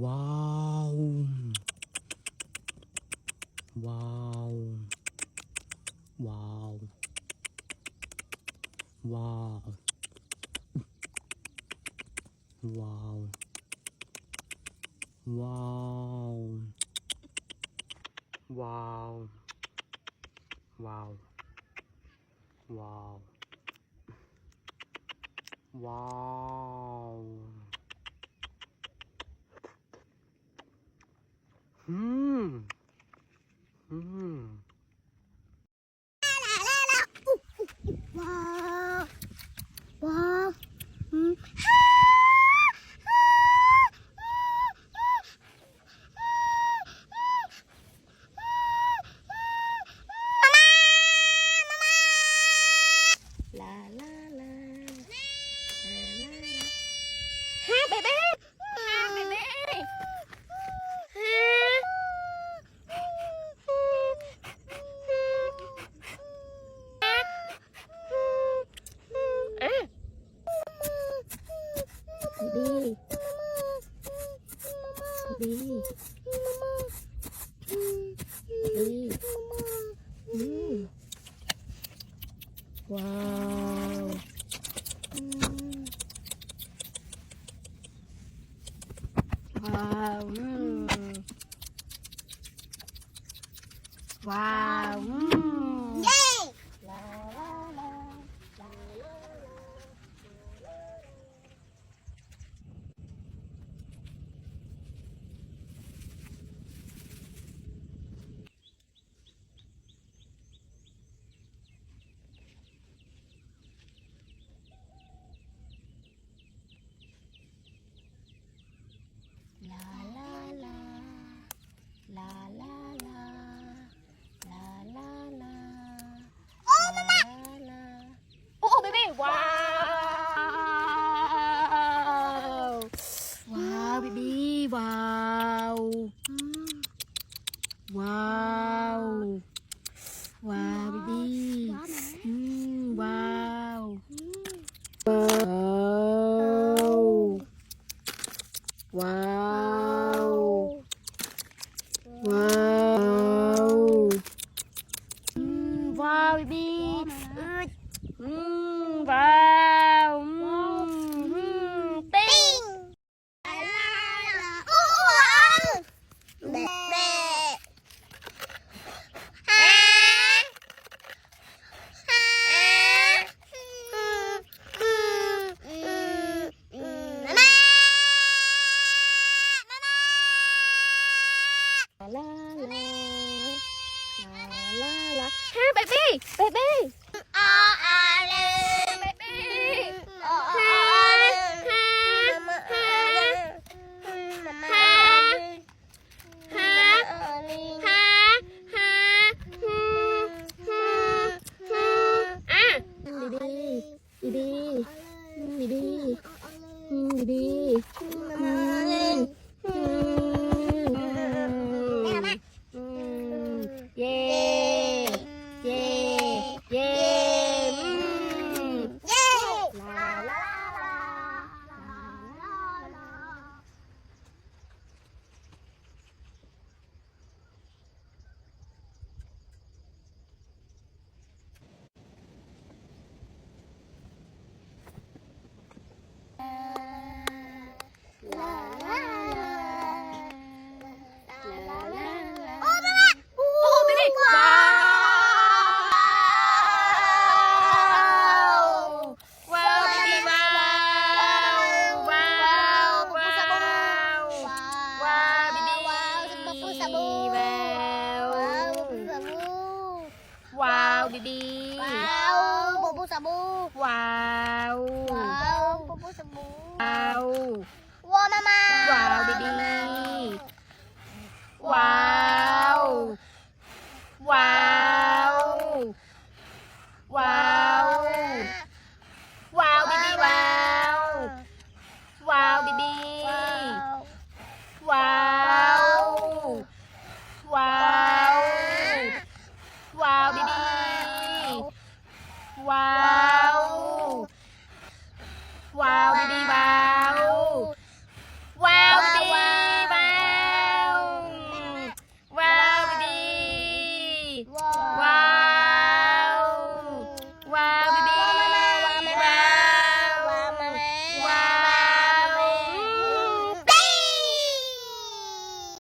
ว้าวว้าวว้าวว้าวว้าวว้าวว้าวว้าวว้าวว้าวว้าวว้าวลาลาลาฮะเบเบ้ฮะเบเบ้ฮะดีว้าวว้าวว้าวเย้ลาลาลาลาลาลาลาลาลาลาลาลาโอ้มามาโอ้เบเบ้ว้าวว้าวเบบีว้าวว้าวว้าวเบบีว้าวว้าวว้าวว้าวว้าวบีว้าวติ้งโอ้เบ๊เบ๊ลาลาลาลาลาฮะเบบี้เบบี้อาเลเบบี้ฮะฮะฮะฮะฮะฮะอ่ะดีดีดีดีดีดีเย้เย้เย้เย้ลาลาลาลาลาว้าวดีดีว้าวปูปูสบู่ว้าวว้าวปูปูสบู่ว้าวว้าวมามาว้าวดีดีว้าวว้าวว้าวว้าวดีดีว้าวว้าวดีดีว้าวว้าวว้าวดีดีว้าวว้าวดีดีว้าวว้าวดีดีว้ วอ